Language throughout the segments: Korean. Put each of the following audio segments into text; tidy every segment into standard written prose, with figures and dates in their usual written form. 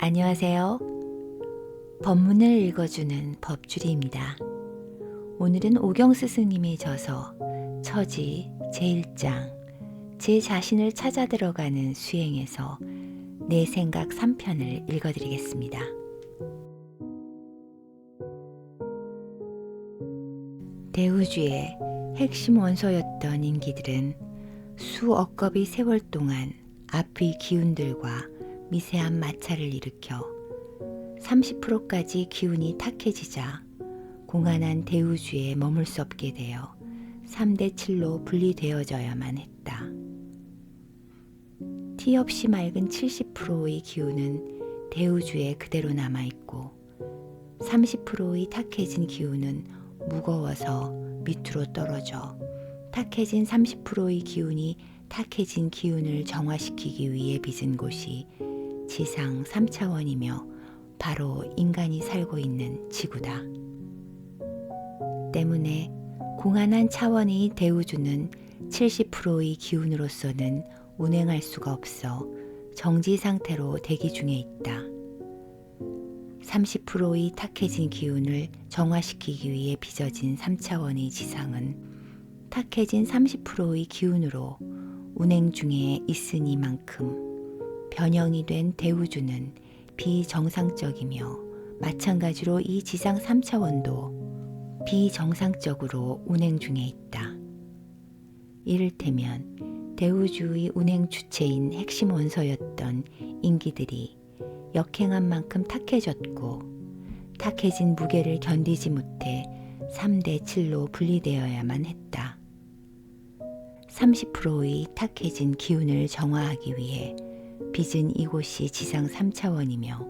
안녕하세요. 법문을 읽어주는 법주리입니다. 오늘은 오경 스승님의 저서 처지 제1장 제 자신을 찾아 들어가는 수행에서 내 생각 3편을 읽어드리겠습니다. 대우주의 핵심 원소였던 인기들은 수억겁의 세월 동안 앞의 기운들과 미세한 마찰을 일으켜 30%까지 기운이 탁해지자 공안한 대우주에 머물 수 없게 되어 3대 7로 분리되어져야만 했다. 티 없이 맑은 70%의 기운은 대우주에 그대로 남아있고 30%의 탁해진 기운은 무거워서 밑으로 떨어져 탁해진 30%의 기운이 탁해진 기운을 정화시키기 위해 빚은 곳이 지상 3차원이며 바로 인간이 살고 있는 지구다. 때문에 공안한 차원의 대우주는 70%의 기운으로서는 운행할 수가 없어 정지 상태로 대기 중에 있다. 30%의 탁해진 기운을 정화시키기 위해 빚어진 3차원의 지상은 탁해진 30%의 기운으로 운행 중에 있으니만큼 변형이 된 대우주는 비정상적이며 마찬가지로 이 지상 3차원도 비정상적으로 운행 중에 있다. 이를테면 대우주의 운행 주체인 핵심 원소였던 인기들이 역행한 만큼 탁해졌고 탁해진 무게를 견디지 못해 3대 7로 분리되어야만 했다. 30%의 탁해진 기운을 정화하기 위해 빚은 이곳이 지상 3차원이며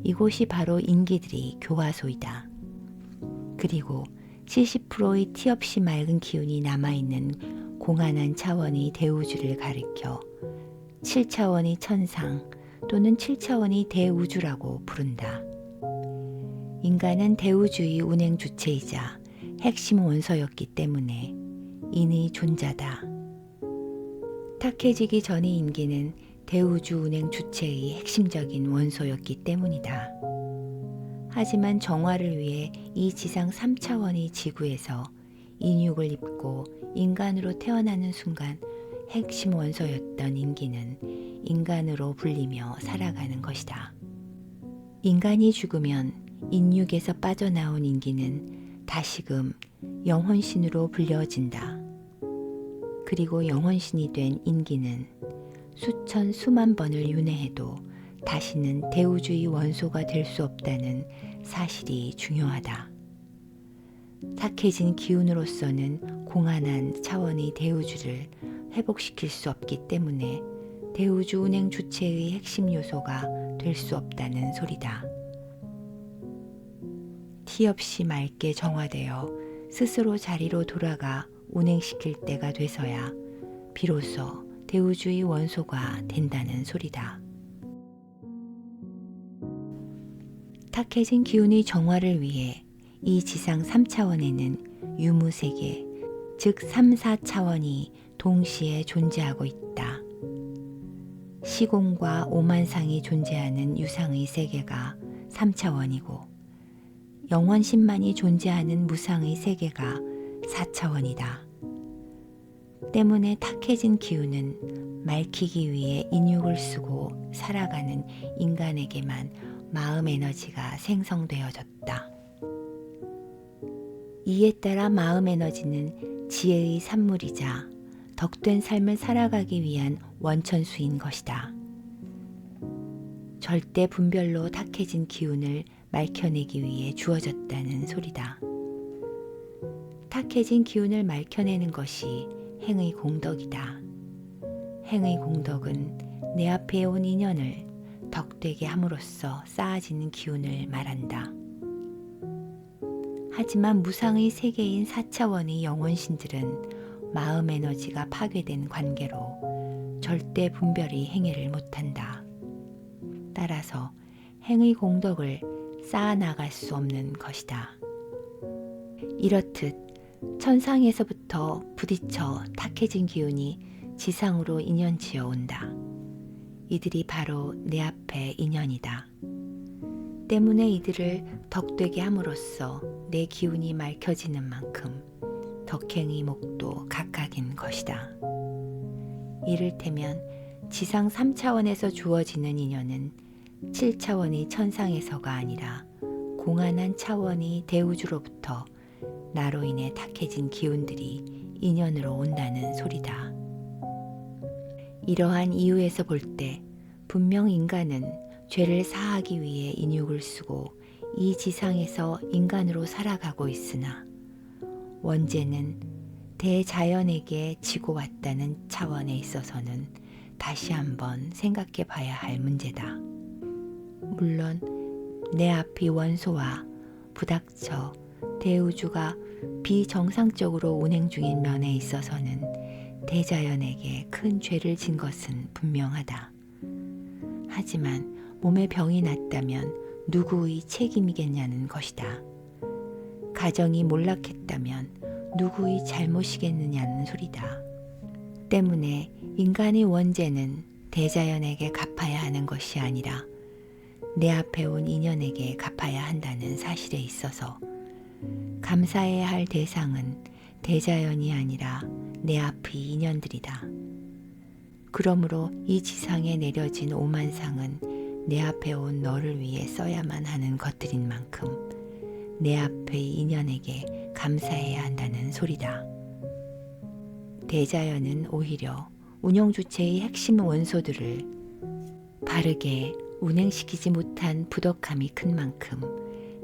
이곳이 바로 인기들이 교화소이다. 그리고 70%의 티 없이 맑은 기운이 남아있는 공안한 차원의 대우주를 가리켜 7차원의 천상 또는 7차원의 대우주라고 부른다. 인간은 대우주의 운행 주체이자 핵심 원소였기 때문에 인의 존자다. 탁해지기 전의 인기는 대우주 운행 주체의 핵심적인 원소였기 때문이다. 하지만 정화를 위해 이 지상 3차원의 지구에서 인육을 입고 인간으로 태어나는 순간 핵심 원소였던 인기는 인간으로 불리며 살아가는 것이다. 인간이 죽으면 인육에서 빠져나온 인기는 다시금 영혼신으로 불려진다. 그리고 영혼신이 된 인기는 수천 수만 번을 윤회해도 다시는 대우주의 원소가 될 수 없다는 사실이 중요하다. 탁해진 기운으로서는 공안한 차원의 대우주를 회복시킬 수 없기 때문에 대우주 운행 주체의 핵심 요소가 될 수 없다는 소리다. 티 없이 맑게 정화되어 스스로 자리로 돌아가 운행시킬 때가 돼서야 비로소 대우주의 원소가 된다는 소리다. 탁해진 기운의 정화를 위해 이 지상 3차원에는 유무세계, 즉 3, 4차원이 동시에 존재하고 있다. 시공과 오만상이 존재하는 유상의 세계가 3차원이고 영원신만이 존재하는 무상의 세계가 4차원이다. 때문에 탁해진 기운은 맑히기 위해 인육을 쓰고 살아가는 인간에게만 마음 에너지가 생성되어졌다. 이에 따라 마음 에너지는 지혜의 산물이자 덕된 삶을 살아가기 위한 원천수인 것이다. 절대 분별로 탁해진 기운을 맑혀내기 위해 주어졌다는 소리다. 탁해진 기운을 맑혀내는 것이 행의 공덕이다. 행의 공덕은 내 앞에 온 인연을 덕되게 함으로써 쌓아지는 기운을 말한다. 하지만 무상의 세계인 4차원의 영원신들은 마음 에너지가 파괴된 관계로 절대 분별의 행위를 못한다. 따라서 행의 공덕을 쌓아나갈 수 없는 것이다. 이렇듯 천상에서부터 부딪혀 탁해진 기운이 지상으로 인연지어 온다. 이들이 바로 내 앞의 인연이다. 때문에 이들을 덕되게 함으로써 내 기운이 맑혀지는 만큼 덕행의 목도 각각인 것이다. 이를테면 지상 3차원에서 주어지는 인연은 7차원의 천상에서가 아니라 공안한 차원의 대우주로부터 나로 인해 탁해진 기운들이 인연으로 온다는 소리다. 이러한 이유에서 볼 때 분명 인간은 죄를 사하기 위해 인육을 쓰고 이 지상에서 인간으로 살아가고 있으나 원죄는 대자연에게 지고 왔다는 차원에 있어서는 다시 한번 생각해 봐야 할 문제다. 물론 내 앞의 원소와 부닥쳐 대우주가 비정상적으로 운행 중인 면에 있어서는 대자연에게 큰 죄를 진 것은 분명하다. 하지만 몸에 병이 났다면 누구의 책임이겠냐는 것이다. 가정이 몰락했다면 누구의 잘못이겠느냐는 소리다. 때문에 인간의 원죄는 대자연에게 갚아야 하는 것이 아니라 내 앞에 온 인연에게 갚아야 한다는 사실에 있어서 감사해야 할 대상은 대자연이 아니라 내 앞의 인연들이다. 그러므로 이 지상에 내려진 오만상은 내 앞에 온 너를 위해 써야만 하는 것들인 만큼 내 앞의 인연에게 감사해야 한다는 소리다. 대자연은 오히려 운영주체의 핵심 원소들을 바르게 운행시키지 못한 부덕함이 큰 만큼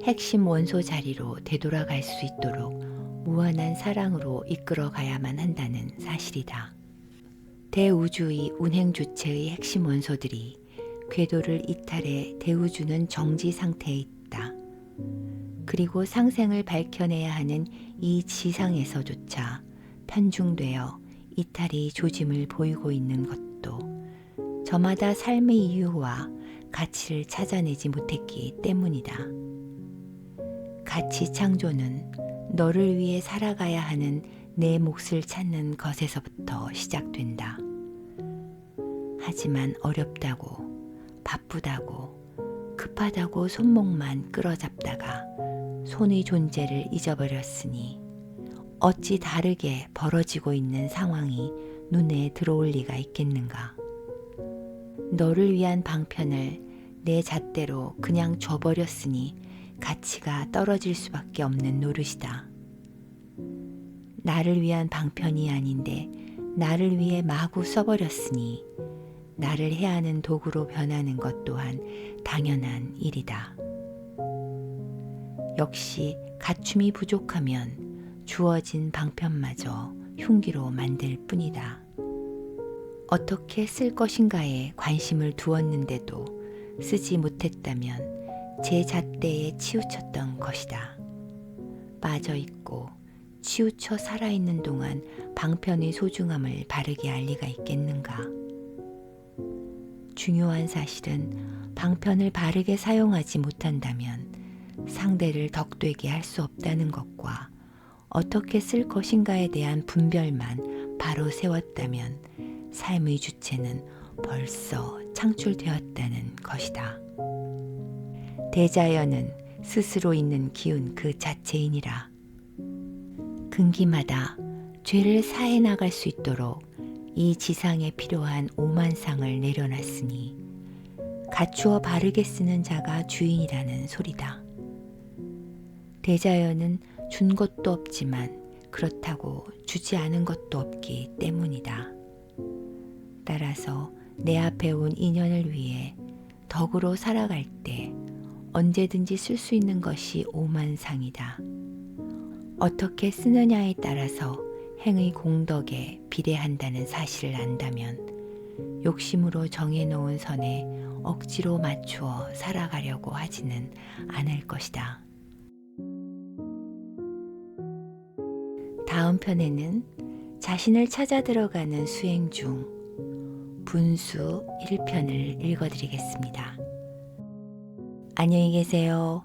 핵심 원소 자리로 되돌아갈 수 있도록 무한한 사랑으로 이끌어 가야만 한다는 사실이다. 대우주의 운행 주체의 핵심 원소들이 궤도를 이탈해 대우주는 정지 상태에 있다. 그리고 상생을 밝혀내야 하는 이 지상에서조차 편중되어 이탈이 조짐을 보이고 있는 것도 저마다 삶의 이유와 가치를 찾아내지 못했기 때문이다. 가치 창조는 너를 위해 살아가야 하는 내 몫을 찾는 것에서부터 시작된다. 하지만 어렵다고, 바쁘다고, 급하다고 손목만 끌어잡다가 손의 존재를 잊어버렸으니 어찌 다르게 벌어지고 있는 상황이 눈에 들어올 리가 있겠는가. 너를 위한 방편을 내 잣대로 그냥 줘버렸으니 가치가 떨어질 수밖에 없는 노릇이다. 나를 위한 방편이 아닌데 나를 위해 마구 써버렸으니 나를 해야 하는 도구로 변하는 것 또한 당연한 일이다. 역시 갖춤이 부족하면 주어진 방편마저 흉기로 만들 뿐이다. 어떻게 쓸 것인가에 관심을 두었는데도 쓰지 못했다면 제 잣대에 치우쳤던 것이다. 빠져있고 치우쳐 살아있는 동안 방편의 소중함을 바르게 알 리가 있겠는가. 중요한 사실은 방편을 바르게 사용하지 못한다면 상대를 덕되게 할 수 없다는 것과 어떻게 쓸 것인가에 대한 분별만 바로 세웠다면 삶의 주체는 벌써 창출되었다는 것이다. 대자연은 스스로 있는 기운 그 자체이니라. 근기마다 죄를 사해 나갈 수 있도록 이 지상에 필요한 오만상을 내려놨으니 갖추어 바르게 쓰는 자가 주인이라는 소리다. 대자연은 준 것도 없지만 그렇다고 주지 않은 것도 없기 때문이다. 따라서 내 앞에 온 인연을 위해 덕으로 살아갈 때 언제든지 쓸 수 있는 것이 오만상이다. 어떻게 쓰느냐에 따라서 행의 공덕에 비례한다는 사실을 안다면 욕심으로 정해놓은 선에 억지로 맞추어 살아가려고 하지는 않을 것이다. 다음 편에는 자신을 찾아 들어가는 수행 중 분수 1편을 읽어드리겠습니다. 안녕히 계세요.